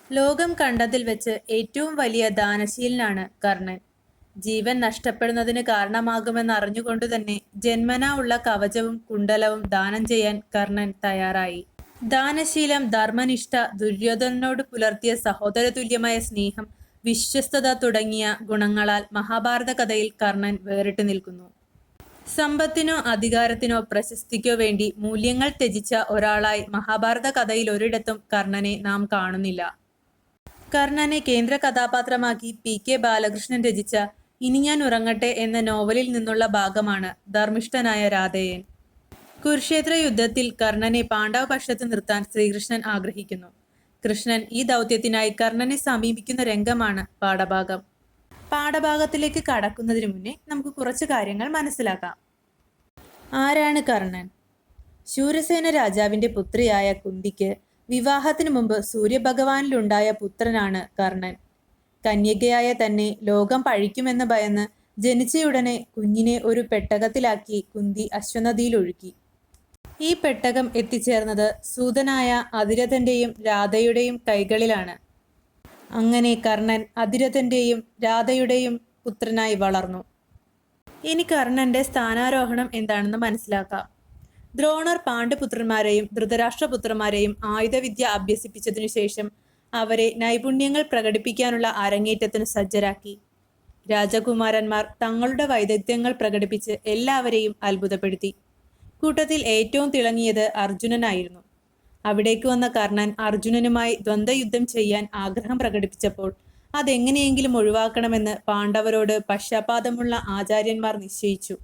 ലോകം കണ്ടതിൽ വെച്ച് ഏറ്റവും വലിയ ദാനശീലനാണ് കർണൻ. ജീവൻ നഷ്ടപ്പെടുന്നതിന് കാരണമാകുമെന്നറിഞ്ഞുകൊണ്ടു തന്നെ ജന്മനാ ഉള്ള കവചവും കുണ്ടലവും ദാനം ചെയ്യാൻ കർണൻ തയ്യാറായി. ദാനശീലം, ധർമ്മനിഷ്ഠ, ദുര്യോധനനോട് പുലർത്തിയ സഹോദരതുല്യമായ സ്നേഹം, വിശ്വസ്തത തുടങ്ങിയ ഗുണങ്ങളാൽ മഹാഭാരത കഥയിൽ കർണൻ വേറിട്ട് നിൽക്കുന്നു. സമ്പത്തിനോ അധികാരത്തിനോ പ്രശസ്തിക്കോ വേണ്ടി മൂല്യങ്ങൾ ത്യജിച്ച ഒരാളായി മഹാഭാരത കഥയിൽ ഒരിടത്തും കർണനെ നാം കാണുന്നില്ല. കർണനെ കേന്ദ്ര കഥാപാത്രമാക്കി പി.കെ. ബാലകൃഷ്ണൻ രചിച്ച ഇനി ഞാൻ ഉറങ്ങട്ടെ എന്ന നോവലിൽ നിന്നുള്ള ഭാഗമാണ് ധർമ്മിഷ്ഠനായ രാധേയൻ. കുരുക്ഷേത്ര യുദ്ധത്തിൽ കർണനെ പാണ്ഡവ പക്ഷത്ത് നിർത്താൻ ശ്രീകൃഷ്ണൻ ആഗ്രഹിക്കുന്നു. കൃഷ്ണൻ ഈ ദൗത്യത്തിനായി കർണനെ സമീപിക്കുന്ന രംഗമാണ് പാഠഭാഗം. പാഠഭാഗത്തിലേക്ക് കടക്കുന്നതിന് മുന്നേ നമുക്ക് കുറച്ച് കാര്യങ്ങൾ മനസ്സിലാക്കാം. ആരാണ് കർണൻ? ശൂരസേന രാജാവിന്റെ പുത്രിയായ കുന്തിക്ക് വിവാഹത്തിനു മുമ്പ് സൂര്യഭഗവാനിലുണ്ടായ പുത്രനാണ് കർണൻ. കന്യകയായ തന്നെ ലോകം പഴിക്കുമെന്ന് ഭയന്ന് ജനിച്ചയുടനെ കുഞ്ഞിനെ ഒരു പെട്ടകത്തിലാക്കി കുന്തി അശ്വനദിയിൽ ഒഴുക്കി. ഈ പെട്ടകം എത്തിച്ചേർന്നത് സൂതനായ അതിരഥന്റെയും രാധയുടെയും കൈകളിലാണ്. അങ്ങനെ കർണൻ അതിരഥന്റെയും രാധയുടെയും പുത്രനായി വളർന്നു. ഇനി കർണന്റെ സ്ഥാനാരോഹണം എന്താണെന്ന് മനസ്സിലാക്കാം. ദ്രോണർ പാണ്ഡുപുത്രന്മാരെയും ധൃതരാഷ്ട്രപുത്രന്മാരെയും ആയുധവിദ്യ അഭ്യസിപ്പിച്ചതിനു ശേഷം അവരെ നൈപുണ്യങ്ങൾ പ്രകടിപ്പിക്കാനുള്ള അരങ്ങേറ്റത്തിന് സജ്ജരാക്കി. രാജകുമാരന്മാർ തങ്ങളുടെ വൈദഗ്ധ്യങ്ങൾ പ്രകടിപ്പിച്ച് എല്ലാവരെയും അത്ഭുതപ്പെടുത്തി. കൂട്ടത്തിൽ ഏറ്റവും തിളങ്ങിയത് അർജുനനായിരുന്നു. അവിടേക്ക് വന്ന കർണൻ അർജുനനുമായി ദ്വന്ദ്വയുദ്ധം ചെയ്യാൻ ആഗ്രഹം പ്രകടിപ്പിച്ചപ്പോൾ അതെങ്ങനെയെങ്കിലും ഒഴിവാക്കണമെന്ന് പാണ്ഡവരോട് പക്ഷപാതമുള്ള ആചാര്യന്മാർ നിശ്ചയിച്ചു.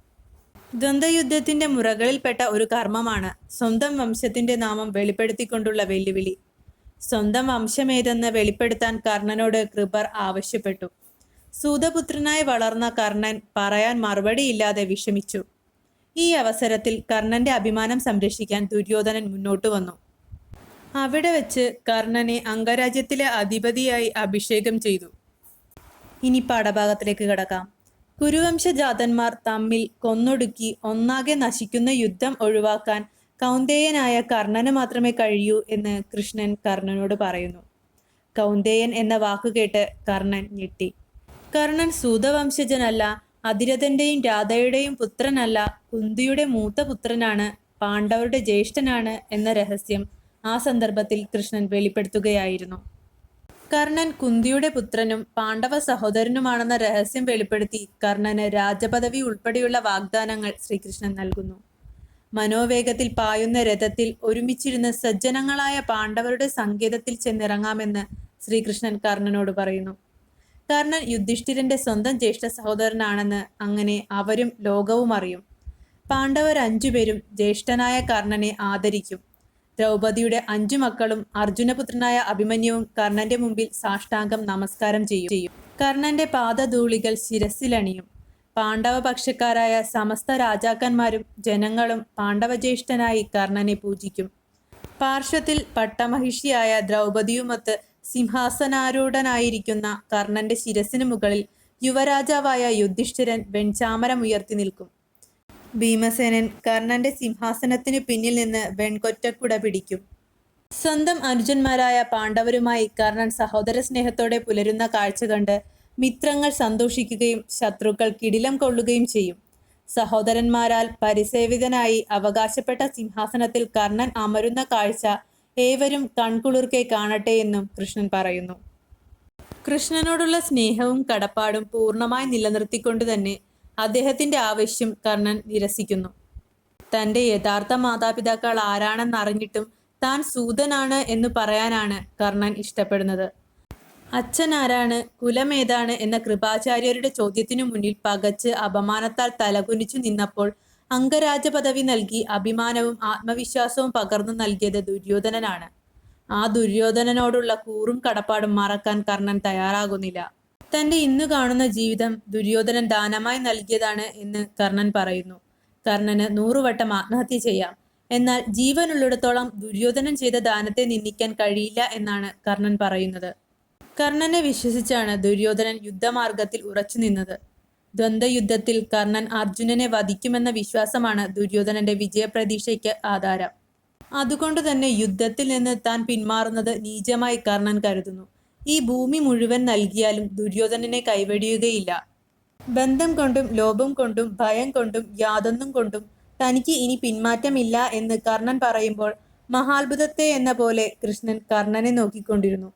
ദ്വന്ദ്വയുദ്ധത്തിന്റെ മുറകളിൽപ്പെട്ട ഒരു കർമ്മമാണ് സ്വന്തം വംശത്തിന്റെ നാമം വെളിപ്പെടുത്തിക്കൊണ്ടുള്ള വെല്ലുവിളി. സ്വന്തം വംശമേതെന്ന് വെളിപ്പെടുത്താൻ കർണനോട് കൃപർ ആവശ്യപ്പെട്ടു. സൂതപുത്രനായി വളർന്ന കർണൻ പറയാൻ മറുപടിയില്ലാതെ വിഷമിച്ചു. ഈ അവസരത്തിൽ കർണന്റെ അഭിമാനം സംരക്ഷിക്കാൻ ദുര്യോധനൻ മുന്നോട്ട് വന്നു. അവിടെ വെച്ച് കർണനെ അംഗരാജ്യത്തിലെ അധിപതിയായി അഭിഷേകം ചെയ്തു. ഇനി പാഠഭാഗത്തിലേക്ക് കടക്കാം. കുരുവംശജാതന്മാർ തമ്മിൽ കൊന്നൊടുക്കി ഒന്നാകെ നശിക്കുന്ന യുദ്ധം ഒഴിവാക്കാൻ കൗന്ദേയനായ കർണന് മാത്രമേ കഴിയൂ എന്ന് കൃഷ്ണൻ കർണനോട് പറയുന്നു. കൗന്ദേയൻ എന്ന വാക്കുകേട്ട് കർണൻ ഞെട്ടി. കർണൻ സൂതവംശജനല്ല, അതിരഥന്റെയും രാധയുടെയും പുത്രനല്ല, കുന്തിയുടെ മൂത്ത പുത്രനാണ്, പാണ്ഡവരുടെ ജ്യേഷ്ഠനാണ് എന്ന രഹസ്യം ആ സന്ദർഭത്തിൽ കൃഷ്ണൻ വെളിപ്പെടുത്തുകയായിരുന്നു. കർണൻ കുന്തിയുടെ പുത്രനും പാണ്ഡവ സഹോദരനുമാണെന്ന രഹസ്യം വെളിപ്പെടുത്തി കർണന് രാജപദവി ഉൾപ്പെടെയുള്ള വാഗ്ദാനങ്ങൾ ശ്രീകൃഷ്ണൻ നൽകുന്നു. മനോവേഗത്തിൽ പായുന്ന രഥത്തിൽ ഒരുമിച്ചിരുന്ന് സജ്ജനങ്ങളായ പാണ്ഡവരുടെ സങ്കേതത്തിൽ ചെന്നിറങ്ങാമെന്ന് ശ്രീകൃഷ്ണൻ കർണനോട് പറയുന്നു. കർണൻ യുധിഷ്ഠിരന്റെ സ്വന്തം ജ്യേഷ്ഠ സഹോദരനാണെന്ന് അങ്ങനെ അവരും ലോകവും അറിയും. പാണ്ഡവർ 5 പേരും ജ്യേഷ്ഠനായ കർണനെ ആദരിക്കും. ദ്രൗപദിയുടെ 5 മക്കളും അർജുനപുത്രനായ അഭിമന്യുവും കർണന്റെ മുമ്പിൽ സാഷ്ടാംഗം നമസ്കാരം ചെയ്യും. കർണന്റെ പാദധൂളികൾ ശിരസിലണിയും. പാണ്ഡവപക്ഷക്കാരായ സമസ്ത രാജാക്കന്മാരും ജനങ്ങളും പാണ്ഡവജ്യേഷ്ഠനായി കർണനെ പൂജിക്കും. പാർശ്വത്തിൽ പട്ടമഹിഷിയായ ദ്രൗപദിയുമൊത്ത് സിംഹാസനാരൂഢനായിരിക്കുന്ന കർണന്റെ ശിരസിന് മുകളിൽ യുവരാജാവായ യുധിഷ്ഠിരൻ വെൺചാമരമുയർത്തി നിൽക്കും. ഭീമസേനൻ കർണന്റെ സിംഹാസനത്തിനു പിന്നിൽ നിന്ന് വെൺകൊറ്റക്കുട പിടിക്കും. സ്വന്തം അനുജന്മാരായ പാണ്ഡവരുമായി കർണൻ സഹോദര സ്നേഹത്തോടെ പുലരുന്ന കാഴ്ച കണ്ട് മിത്രങ്ങൾ സന്തോഷിക്കുകയും ശത്രുക്കൾ കിടിലം കൊള്ളുകയും ചെയ്യും. സഹോദരന്മാരാൽ പരിസേവിതനായി അവകാശപ്പെട്ട സിംഹാസനത്തിൽ കർണൻ അമരുന്ന കാഴ്ച ഏവരും കൺകുളിർക്കെ കാണട്ടെ എന്നും കൃഷ്ണൻ പറയുന്നു. കൃഷ്ണനോടുള്ള സ്നേഹവും കടപ്പാടും പൂർണ്ണമായി നിലനിർത്തിക്കൊണ്ട് തന്നെ അദ്ദേഹത്തിന്റെ ആവശ്യം കർണൻ നിരസിക്കുന്നു. തന്റെ യഥാർത്ഥ മാതാപിതാക്കൾ ആരാണെന്നറിഞ്ഞിട്ടും താൻ സൂതനാണ് എന്ന് പറയാനാണ് കർണൻ ഇഷ്ടപ്പെടുന്നത്. അച്ഛൻ ആരാണ്, കുലമേതാണ് എന്ന കൃപാചാര്യരുടെ ചോദ്യത്തിനു മുന്നിൽ പകച്ച് അപമാനത്താൽ തലകുനിച്ചു നിന്നപ്പോൾ അംഗരാജപദവി നൽകി അഭിമാനവും ആത്മവിശ്വാസവും പകർന്നു നൽകിയത് ദുര്യോധനനാണ്. ആ ദുര്യോധനനോടുള്ള കൂറും കടപ്പാടും മറക്കാൻ കർണൻ തയ്യാറാകുന്നില്ല. തന്റെ ഇന്നു കാണുന്ന ജീവിതം ദുര്യോധനൻ ദാനമായി നൽകിയതാണ് എന്ന് കർണൻ പറയുന്നു. കർണന് 100 വട്ടം ആത്മഹത്യ ചെയ്യാം, എന്നാൽ ജീവനുള്ളിടത്തോളം ദുര്യോധനൻ ചെയ്ത ദാനത്തെ നിന്ദിക്കാൻ കഴിയില്ല എന്നാണ് കർണൻ പറയുന്നത്. കർണനെ വിശ്വസിച്ചാണ് ദുര്യോധനൻ യുദ്ധമാർഗത്തിൽ ഉറച്ചു നിന്നത്. ദ്വന്ദ്വയുദ്ധത്തിൽ കർണൻ അർജുനനെ വധിക്കുമെന്ന വിശ്വാസമാണ് ദുര്യോധനന്റെ വിജയപ്രതീക്ഷയ്ക്ക് ആധാരം. അതുകൊണ്ട് തന്നെ യുദ്ധത്തിൽ നിന്ന് താൻ പിന്മാറുന്നത് നീചമായി കർണൻ കരുതുന്നു. ഈ ഭൂമി മുഴുവൻ നൽകിയാലും ദുര്യോധനനെ കൈവെടിയുകയില്ല. ബന്ധം കൊണ്ടും ലോഭം കൊണ്ടും ഭയം കൊണ്ടും യാതൊന്നും കൊണ്ടും തനിക്ക് ഇനി പിന്മാറ്റമില്ല എന്ന് കർണൻ പറയുമ്പോൾ മഹാത്ഭുതത്തെ എന്ന പോലെ കൃഷ്ണൻ കർണനെ നോക്കിക്കൊണ്ടിരുന്നു.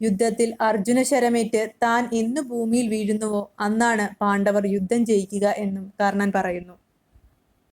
യുദ്ധത്തിൽ അർജുന ശരമേറ്റ് താൻ എന്നു ഭൂമിയിൽ വീഴുന്നുവോ അന്നാണ് പാണ്ഡവർ യുദ്ധം ജയിക്കുക എന്നും കർണൻ പറയുന്നു.